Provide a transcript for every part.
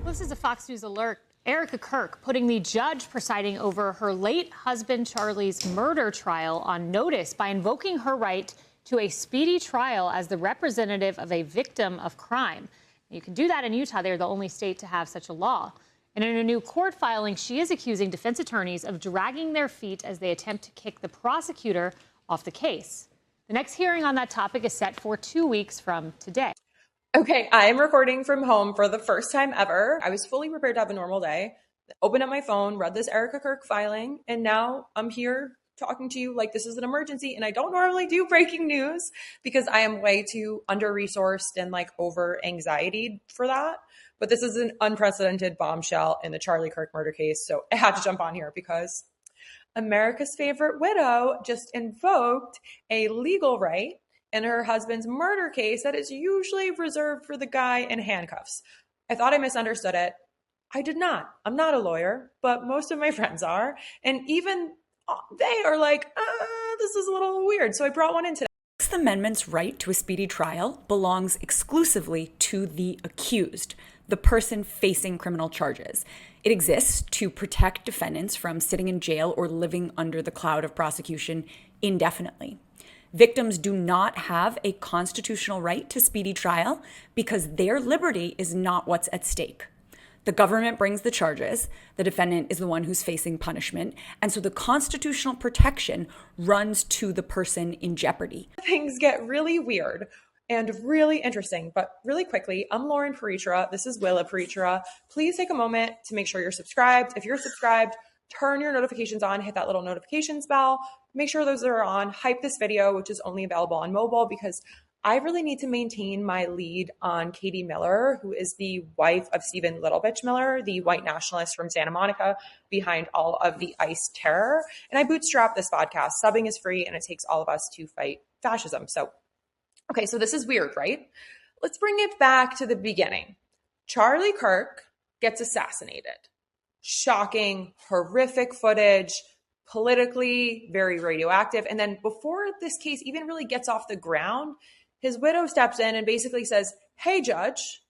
This is a Fox News alert. Erika Kirk putting the judge presiding over her late husband Charlie's murder trial on notice by invoking her right to a speedy trial as the representative of a victim of crime. You can do that in Utah. They're the only state to have such a law. And in a new court filing, she is accusing defense attorneys of dragging their feet as they attempt to kick the prosecutor off the case. The next hearing on that topic is set for 2 weeks from today. Okay, I'm recording from home for the first time ever. I was fully prepared to have a normal day. Opened up my phone, read this Erika Kirk filing, and now I'm here talking to you like this is an emergency. And I don't normally do breaking news because I am way too under-resourced and like over-anxietied for that. But this is an unprecedented bombshell in the Charlie Kirk murder case. So I had to jump on here because America's favorite widow just invoked a legal right in her husband's murder case that is usually reserved for the guy in handcuffs. I thought I misunderstood it. I did not. I'm not a lawyer, but most of my friends are. And even they are like, this is a little weird. So I brought one in today. The Sixth Amendment's right to a speedy trial belongs exclusively to the accused, the person facing criminal charges. It exists to protect defendants from sitting in jail or living under the cloud of prosecution indefinitely. Victims do not have a constitutional right to speedy trial because their liberty is not what's at stake. The government brings the charges, the defendant is the one who's facing punishment, and so the constitutional protection runs to the person in jeopardy. Things get really weird and really interesting, but really quickly, I'm Lauren Peritura. This is Willa Peritura. Please take a moment to make sure you're subscribed. If you're subscribed, turn your notifications on, hit that little notifications bell. Make sure those are on. Hype this video, which is only available on mobile, because I really need to maintain my lead on Katie Miller, who is the wife of Stephen Littlebitch Miller, the white nationalist from Santa Monica behind all of the ICE terror. And I bootstrap this podcast. Subbing is free, and it takes all of us to fight fascism. So, okay, so this is weird, right? Let's bring it back to the beginning. Charlie Kirk gets assassinated. Shocking, horrific footage, politically very radioactive. And then before this case even really gets off the ground, his widow steps in and basically says, hey, judge,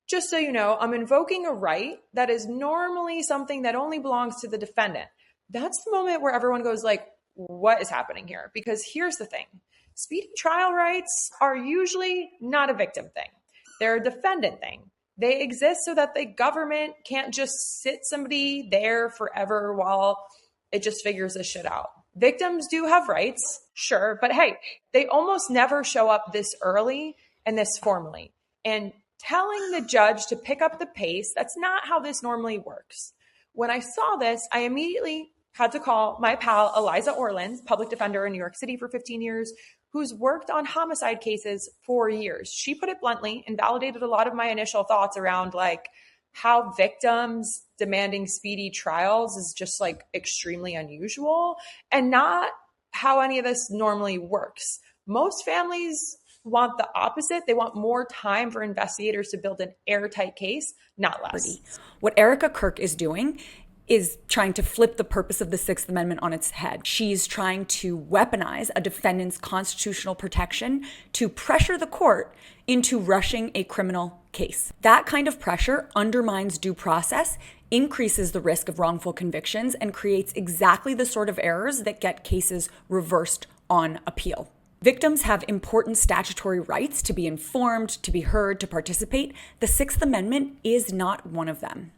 just so you know, I'm invoking a right that is normally something that only belongs to the defendant. That's the moment where everyone goes like, what is happening here? Because here's the thing. Speedy trial rights are usually not a victim thing. They're a defendant thing. They exist so that the government can't just sit somebody there forever while it just figures this shit out. Victims do have rights, sure, but hey, they almost never show up this early and this formally. And telling the judge to pick up the pace, that's not how this normally works. When I saw this, I immediately had to call my pal Eliza Orland, public defender in New York City for 15 years, who's worked on homicide cases for years. She put it bluntly and validated a lot of my initial thoughts around like how victims demanding speedy trials is just like extremely unusual and not how any of this normally works. Most families want the opposite. They want more time for investigators to build an airtight case, not less. What Erika Kirk is doing is trying to flip the purpose of the Sixth Amendment on its head. She's trying to weaponize a defendant's constitutional protection to pressure the court into rushing a criminal case. That kind of pressure undermines due process, increases the risk of wrongful convictions, and creates exactly the sort of errors that get cases reversed on appeal. Victims have important statutory rights to be informed, to be heard, to participate. The Sixth Amendment is not one of them.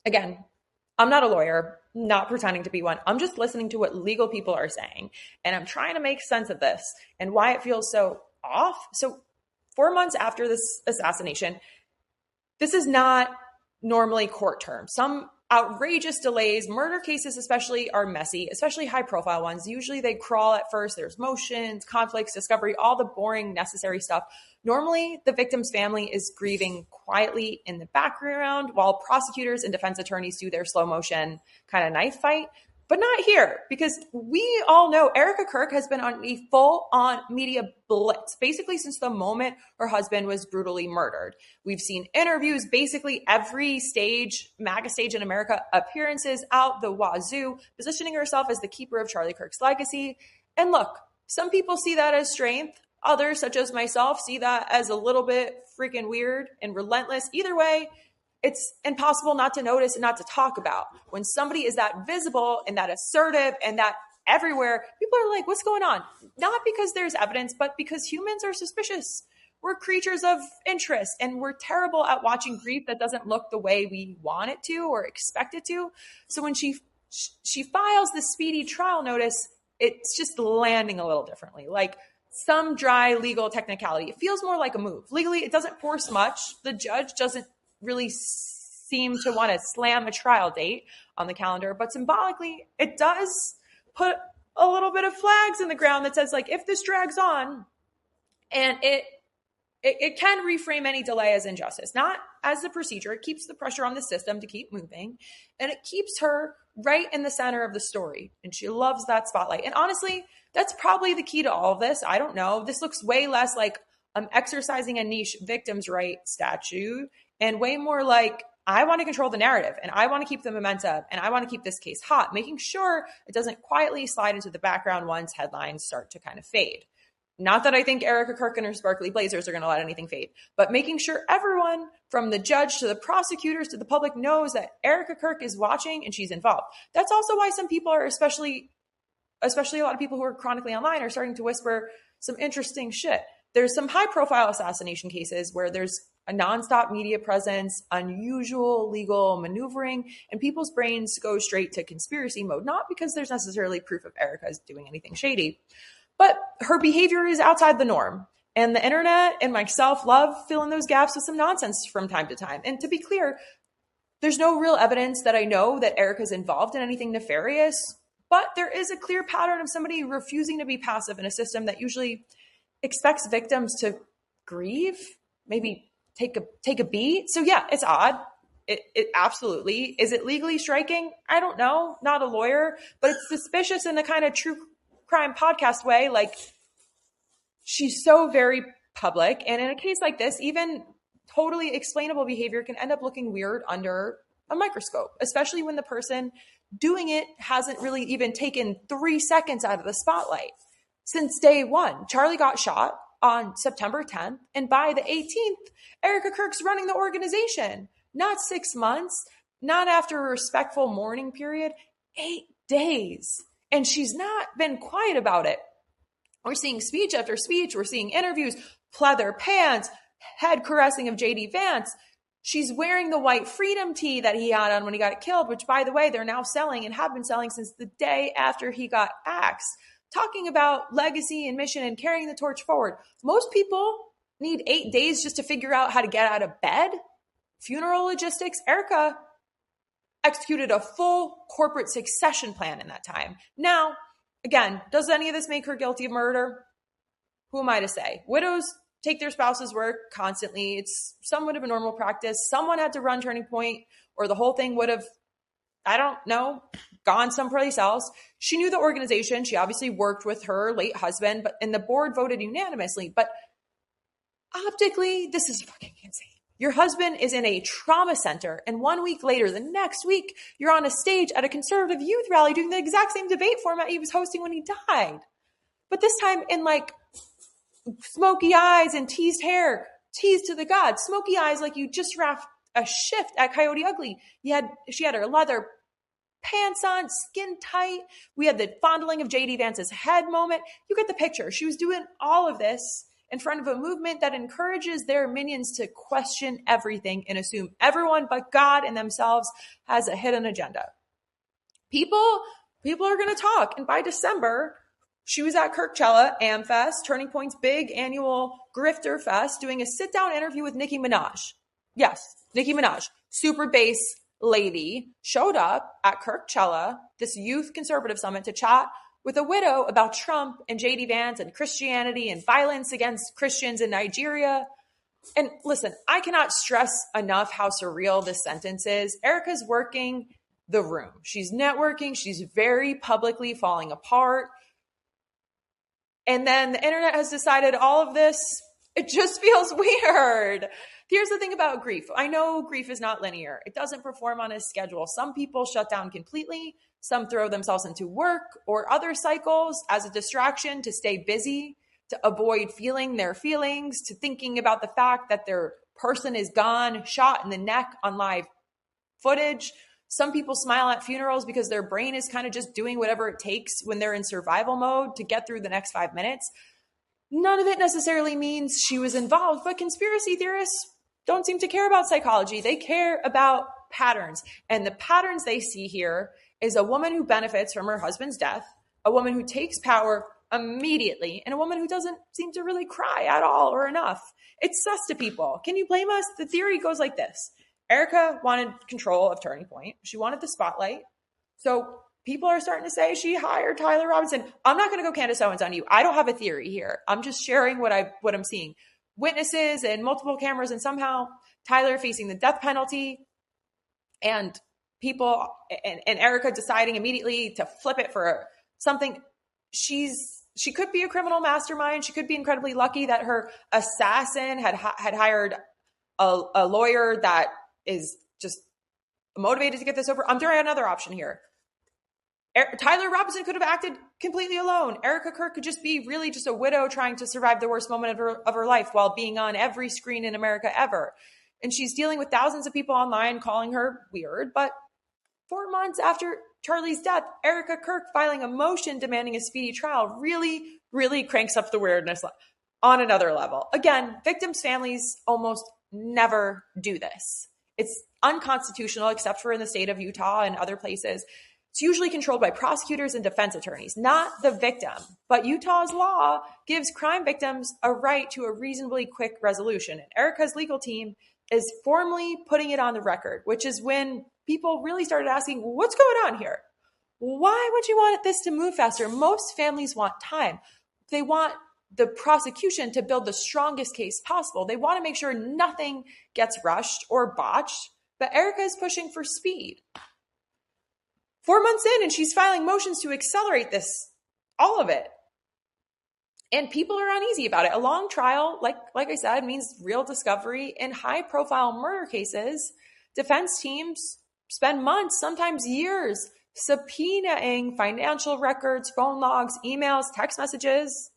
Again, I'm not a lawyer, not pretending to be one. I'm just listening to what legal people are saying. And I'm trying to make sense of this and why it feels so off. So 4 months after this assassination, this is not normally court term. Some outrageous delays, murder cases especially, are messy, especially high profile ones. Usually they crawl at first. There's motions, conflicts, discovery, all the boring, necessary stuff. Normally, the victim's family is grieving quietly in the background while prosecutors and defense attorneys do their slow motion kind of knife fight. But not here, because we all know Erika Kirk has been on a full-on media blitz, basically since the moment her husband was brutally murdered. We've seen interviews, basically every stage, MAGA stage in America, appearances out the wazoo, positioning herself as the keeper of Charlie Kirk's legacy. And look, some people see that as strength. Others, such as myself, see that as a little bit freaking weird and relentless. Either way, it's impossible not to notice and not to talk about. When somebody is that visible and that assertive and that everywhere, people are like, what's going on? Not because there's evidence, but because humans are suspicious. We're creatures of interest, and we're terrible at watching grief that doesn't look the way we want it to or expect it to. So when she files the speedy trial notice, it's just landing a little differently. Like some dry legal technicality. It feels more like a move. Legally, it doesn't force much. The judge doesn't really seem to want to slam a trial date on the calendar, but symbolically, it does put a little bit of flags in the ground that says, like, if this drags on, and it can reframe any delay as injustice, not as the procedure. It keeps the pressure on the system to keep moving, and it keeps her right in the center of the story. And she loves that spotlight. And honestly, that's probably the key to all of this. I don't know. This looks way less like I'm exercising a niche victims' right statute and way more like I want to control the narrative, and I want to keep the momentum, and I want to keep this case hot, making sure it doesn't quietly slide into the background once headlines start to kind of fade. Not that I think Erika Kirk and her sparkly blazers are going to let anything fade, but making sure everyone from the judge to the prosecutors to the public knows that Erika Kirk is watching and she's involved. That's also why some people are, especially a lot of people who are chronically online, are starting to whisper some interesting shit. There's some high profile assassination cases where there's a nonstop media presence, unusual legal maneuvering, and people's brains go straight to conspiracy mode, not because there's necessarily proof of Erika's doing anything shady, but her behavior is outside the norm. And the internet and myself love filling those gaps with some nonsense from time to time. And to be clear, there's no real evidence that I know that Erika's involved in anything nefarious, but there is a clear pattern of somebody refusing to be passive in a system that usually expects victims to grieve, maybe take a beat. So yeah, it's odd. It absolutely. Is it legally striking? I don't know. Not a lawyer, but it's suspicious in the kind of true crime podcast way. Like, she's so very public. And in a case like this, even totally explainable behavior can end up looking weird under a microscope, especially when the person doing it hasn't really even taken 3 seconds out of the spotlight. Since day one, Charlie got shot on September 10th. And by the 18th, Erika Kirk's running the organization. Not 6 months, not after a respectful mourning period, 8 days. And she's not been quiet about it. We're seeing speech after speech. We're seeing interviews, pleather pants, head caressing of JD Vance. She's wearing the white freedom tee that he had on when he got killed, which, by the way, they're now selling and have been selling since the day after he got axed. Talking about legacy and mission and carrying the torch forward. Most people need 8 days just to figure out how to get out of bed. Funeral logistics. Erika executed a full corporate succession plan in that time. Now, again, does any of this make her guilty of murder? Who am I to say? Widows take their spouse's work constantly. It's somewhat of a normal practice. Someone had to run Turning Point, or the whole thing would have, I don't know, gone someplace else. She knew the organization. She obviously worked with her late husband, and the board voted unanimously. But optically, this is fucking insane. Your husband is in a trauma center, and 1 week later, the next week, you're on a stage at a conservative youth rally doing the exact same debate format he was hosting when he died. But this time in like smoky eyes and teased hair, teased to the gods, smoky eyes like you just wrapped a shift at Coyote Ugly. She had her leather pants on, skin tight. We had the fondling of JD Vance's head moment. You get the picture. She was doing all of this in front of a movement that encourages their minions to question everything and assume everyone but God and themselves has a hidden agenda. People are going to talk. And by December, she was at Kirkchella, AmFest, Turning Point's big annual Grifter Fest, doing a sit-down interview with Nicki Minaj. Yes, Nicki Minaj, super bass lady, showed up at Kirkchella, this youth conservative summit, to chat with a widow about Trump and JD Vance and Christianity and violence against Christians in Nigeria. And listen, I cannot stress enough how surreal this sentence is. Erika's working the room. She's networking. She's very publicly falling apart. And then the internet has decided all of this. It just feels weird. Here's the thing about grief. I know grief is not linear. It doesn't perform on a schedule. Some people shut down completely. Some throw themselves into work or other cycles as a distraction to stay busy. to avoid feeling their feelings, to thinking about the fact that their person is gone, shot in the neck on live footage. Some people smile at funerals because their brain is kind of just doing whatever it takes when they're in survival mode to get through the next 5 minutes. None of it necessarily means she was involved, but conspiracy theorists don't seem to care about psychology. They care about patterns. And the patterns they see here is a woman who benefits from her husband's death, a woman who takes power immediately, and a woman who doesn't seem to really cry at all or enough. It's sus to people. Can you blame us? The theory goes like this. Erika wanted control of Turning Point. She wanted the spotlight. So people are starting to say she hired Tyler Robinson. I'm not going to go Candace Owens on you. I don't have a theory here. I'm just sharing what I'm seeing. Witnesses and multiple cameras, and somehow Tyler facing the death penalty, and people and Erika deciding immediately to flip it for something. She could be a criminal mastermind. She could be incredibly lucky that her assassin had hired a lawyer that is just motivated to get this over. I'm throwing another option here. Tyler Robinson could have acted completely alone. Erika Kirk could just be really just a widow trying to survive the worst moment of her life while being on every screen in America ever. And she's dealing with thousands of people online calling her weird. But 4 months after Charlie's death, Erika Kirk filing a motion demanding a speedy trial really, really cranks up the weirdness on another level. Again, victims' families almost never do this. It's unconstitutional, except for in the state of Utah and other places. It's usually controlled by prosecutors and defense attorneys, not the victim. But Utah's law gives crime victims a right to a reasonably quick resolution. And Erika's legal team is formally putting it on the record, which is when people really started asking, what's going on here? Why would you want this to move faster? Most families want time. They want the prosecution to build the strongest case possible. They want to make sure nothing gets rushed or botched. But Erika is pushing for speed. 4 months in, and she's filing motions to accelerate this, all of it. And people are uneasy about it. A long trial, like I said, means real discovery. In high-profile murder cases, defense teams spend months, sometimes years, subpoenaing financial records, phone logs, emails, text messages.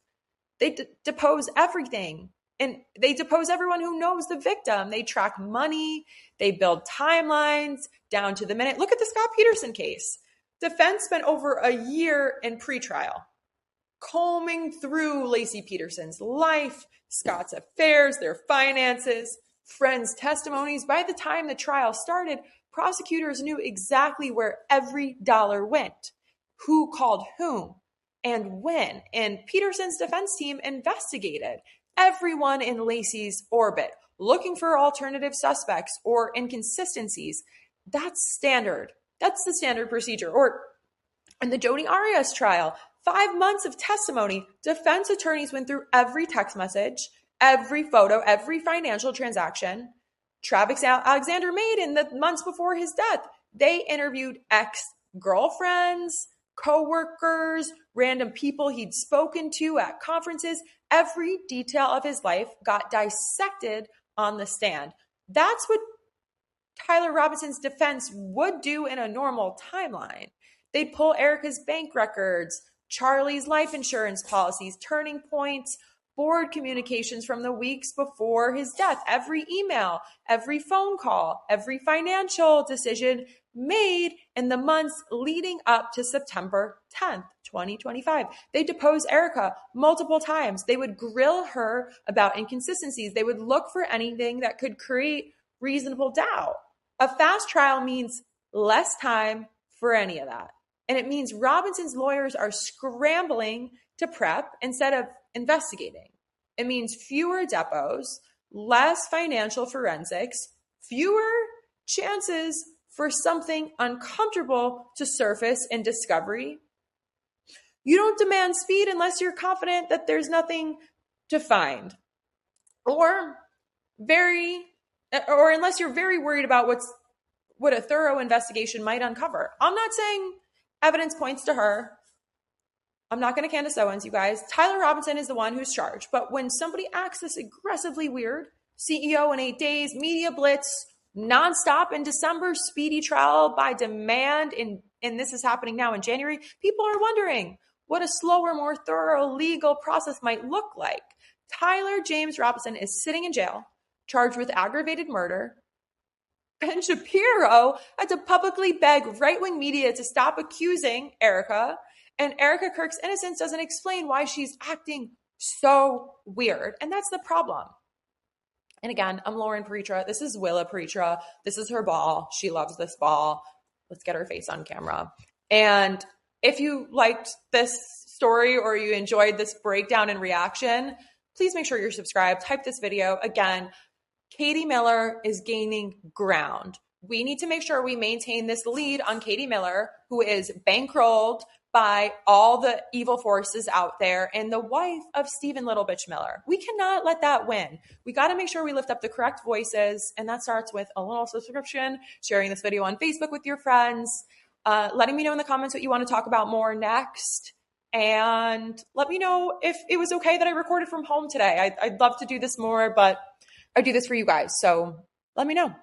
They depose everything. And they depose everyone who knows the victim. They track money. They build timelines down to the minute. Look at the Scott Peterson case. Defense spent over a year in pretrial, combing through Laci Peterson's life, Scott's affairs, their finances, friends' testimonies. By the time the trial started, prosecutors knew exactly where every dollar went, who called whom, and when. And Peterson's defense team investigated everyone in Laci's orbit, looking for alternative suspects or inconsistencies. That's standard. That's the standard procedure. Or in the Jodi Arias trial, 5 months of testimony, defense attorneys went through every text message, every photo, every financial transaction Travis Alexander made in the months before his death. They interviewed ex-girlfriends, co-workers, random people he'd spoken to at conferences. Every detail of his life got dissected on the stand. That's what Tyler Robinson's defense would do in a normal timeline. They'd pull Erika's bank records, Charlie's life insurance policies, Turning Point's board communications from the weeks before his death, every email, every phone call, every financial decision made in the months leading up to September 10th, 2025. They deposed Erika multiple times. They would grill her about inconsistencies. They would look for anything that could create reasonable doubt. A fast trial means less time for any of that. And it means Robinson's lawyers are scrambling to prep instead of investigating. It means fewer depots, less financial forensics, fewer chances for something uncomfortable to surface in discovery. You don't demand speed unless you're confident that there's nothing to find, or unless you're very worried about what a thorough investigation might uncover. I'm not saying evidence points to her. I'm not going to Candace Owens, you guys. Tyler Robinson is the one who's charged. But when somebody acts this aggressively weird, CEO in 8 days, media blitz, nonstop in December, speedy trial by demand, and this is happening now in January, people are wondering, what a slower, more thorough legal process might look like. Tyler James Robinson is sitting in jail, charged with aggravated murder. Ben Shapiro had to publicly beg right-wing media to stop accusing Erika, and Erika Kirk's innocence doesn't explain why she's acting so weird. And that's the problem. And again, I'm Lauren Paritra. This is Willa Paritra. This is her ball. She loves this ball. Let's get her face on camera. And if you liked this story or you enjoyed this breakdown and reaction, please make sure you're subscribed. Type this video. Again, Katie Miller is gaining ground. We need to make sure we maintain this lead on Katie Miller, who is bankrolled by all the evil forces out there and the wife of Stephen Little Bitch Miller. We cannot let that win. We got to make sure we lift up the correct voices, and that starts with a little subscription, sharing this video on Facebook with your friends, letting me know in the comments what you want to talk about more next, and let me know if it was okay that I recorded from home today. I'd love to do this more, but I do this for you guys, so let me know.